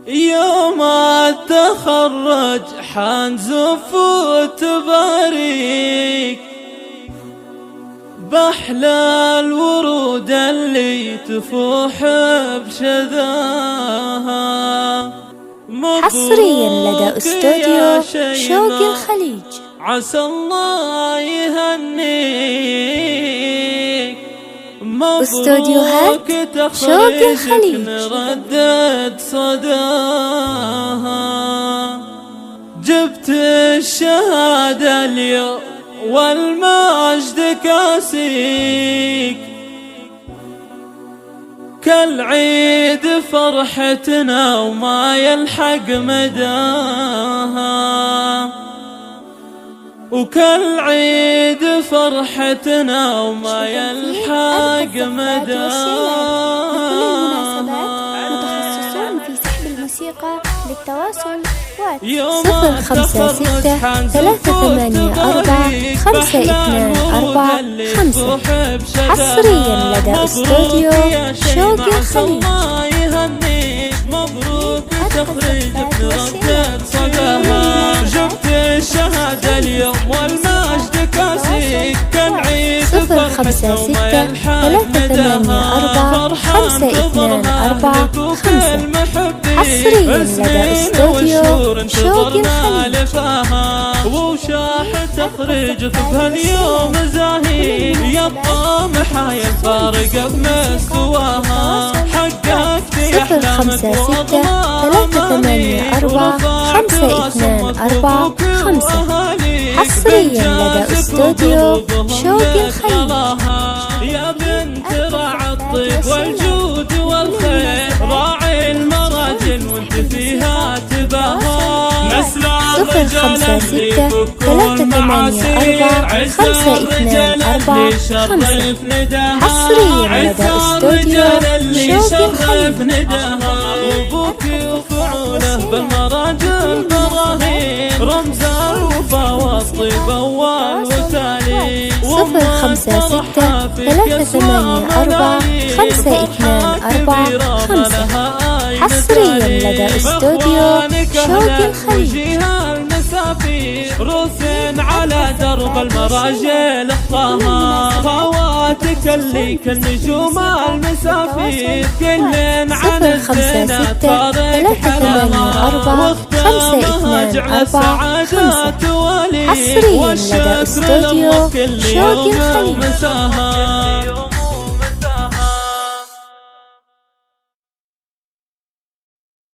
يوم التخرج حنزف وتباريك بأحلى الورود اللي تفوح بشذاها. حصريا لدى استوديو شوق الخليج. عسى الله يهنيك استوديوهات شوق الخليج. نردد صداها. جبت الشهادة اليوم والمجد كاسيك كالعيد فرحتنا وما يلحق مداها. وكالعيد فرحتنا وما يلحق مداها. متخصصون في سحب الموسيقى للتواصل 056-384-5245 حصريا لدى استوديو شوق الخليج. مبروك تخرج بنردد صداها. جبت الشهادة اليوم والمجد كاسيك كالعيد فرحتنا وما يلحق مداها. حصريا لدى استوديو شوق الخليج. وشاح تخرج في هاليوم زاهي يبقى محايا الفارق بمستواها. حققت أحلامك وأضماني حصريا لدى استوديو شوق الخليج. يا بنت راعي الطيب والجود والخير راعي المراجل وانت فيها تباها. نسل الرجال اللي يفكون معاسير عز الرجال اللي يشرف نداها. حصريا لدى استوديو شوق الخليج. وابوك وفعوله بالمراجل براهين رمز الوفا والطيب اول وتالي. 056-384-5245 حصريا لدى استوديو شوق الخليج. رسن على درب المراجل اخطاها. خواتك اللي كالنجوم المسافير كلن عن الزينة طارق حلاها. واختارها جعل السعادة ولي حصريا لدى استوديو شوق الخليج.